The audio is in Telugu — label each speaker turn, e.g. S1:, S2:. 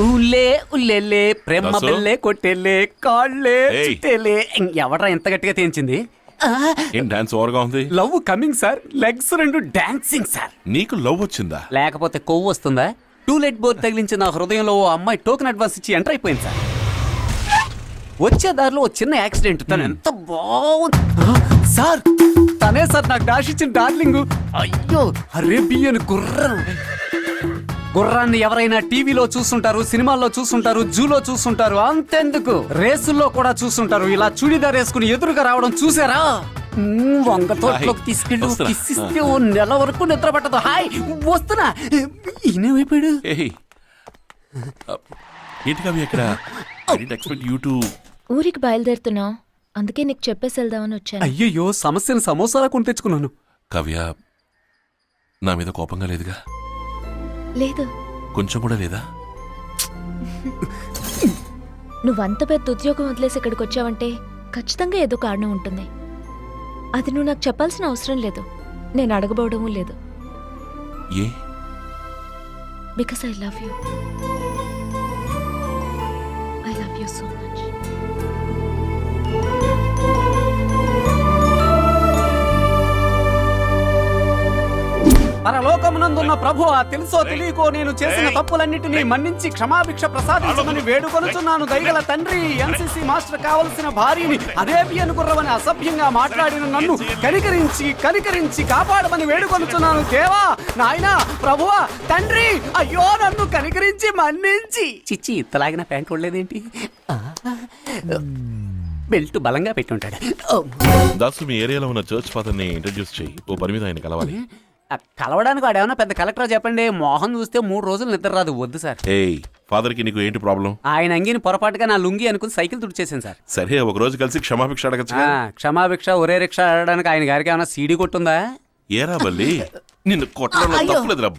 S1: ఊలే ఉల్లెలే ప్రేమ
S2: దాసు?
S1: బెల్లే కొట్టెలే కాళ్ళే
S2: ఏయ్.
S1: చుట్టేలే ఎవడ్రా ఎంత గట్టిగా తేంచింది
S2: ఏం డాన్స్ ఓవర్గా ఉంది?
S1: లవ్ కమింగ్ సార్ లెగ్స్ రెండు డాన్సింగ్ సార్
S2: నీకు లవ్ వచ్చిందా?
S1: లేకపోతే కొవ్వు వస్తుందా టూలెట్ బోర్డు తగిలించిన నా హృదయంలో ఓ అమ్మాయి టోకెన్ అడ్వాన్స్ ఇచ్చి ఎంటర్ అయిపోయింది సార్ వచ్చే దారిలో ఓ చిన్న యాక్సిడెంట్ తను ఎంత బాగుంది సార్ తనే సార్ నాకు డాష్ ఇచ్చిన డార్లింగ్ అయ్యో అరేబియన్ గుర్రాన్ని ఎవరైనా టీవీలో చూస్తుంటారు సినిమాల్లో చూస్తుంటారు జూలో చూస్తుంటారు అంతెందుకు రేసుల్లో కూడా చూస్తుంటారు ఇలా చూడిదార్ వేసుకుని ఎదురుగా రావడం చూసారా వంగ తోటలోకి తీసుకెళ్ళి
S2: వస్తున్నా.
S1: కిస్సిస్తే ఓ నెల వరకు నిద్ర పట్టదు హాయ్ వస్తున్నా ఈయనేమైపోయాడు
S2: ఏయ్ ఏంటి కవి ఎక్కడ? Expect you to.
S3: ఊరికి బయలుదేరుతున్నావు అందుకే నీకు చెప్పేసి వెళ్దామని వచ్చాను.
S1: అయ్యయ్యో సమస్యను సమోసాలా కొని తెచ్చుకున్నాను
S2: కవ్య నా మీద కోపంగా లేదుగా?
S3: లేదు,
S2: కొంచెం కూడా లేదా?
S3: నువ్వంత పెద్ద ఉద్యోగం వదిలేసి ఇక్కడికి వచ్చావంటే ఖచ్చితంగా ఏదో కారణం ఉంటుంది. అది నువ్వు నాకు చెప్పాల్సిన అవసరం లేదు, నేను అడగబోవడమూ లేదు.
S2: ఏ?
S3: Because I love you. I love you so much.
S1: పరలోకమునందున్న ప్రభువా తెలుసో తెలియకో నేను చేసిన తప్పులన్నిటినీ మన్నించి క్షమాభిక్ష ప్రసాదించమని వేడుకొనుచున్నాను దయగల తండ్రి. ఎన్సీసీ మాస్టర్ కావలసిన భార్యని అరేబియన్ గుర్రమని అసభ్యంగా మాట్లాడిన నన్ను కనికరించి కాపాడమని వేడుకొనుచున్నాను దేవా నాయనా ప్రభువా తండ్రి. అయ్యో నన్ను కనికరించి మన్నించి చిచ్చి ఇత్తలాగిన ప్యాంట్ ఉండలేదేంటి బెల్ట్ బలంగా పెట్టుంటాడు.
S2: దాసు మీ ఏరియాలో ఉన్న చర్చ్ ఫాదర్ ని ఇంట్రడ్యూస్ చేయి. ఓ పని మీద ఆయన కలవాలి.
S1: కలవడానికి వాడు ఏమన్నా పెద్ద కలెక్టర్ చెప్పండి మోహన్ చూస్తే 3 రోజులు నిద్ర రాదు. వద్దు సార్.
S2: ఏయ్ ఫాదర్ కి నీకు ఏంటి ప్రాబ్లం?
S1: ఆయన అంగిని పొరపాటుగా నా లుంగి అనుకుని సైకిల్ తుడిచేసాను సార్.
S2: సరే ఒక రోజు కలిసి క్షమాభిక్ష అడగచ్చు.
S1: క్షమాభిక్ష ఒరే రిక్షా ఆడడానికి ఆయన గారికి ఏమైనా సీడీ కొట్టుందా?
S2: ఏరా బల్లి నిన్ను కొట్టడంలో తప్పులేదు రబ్బా.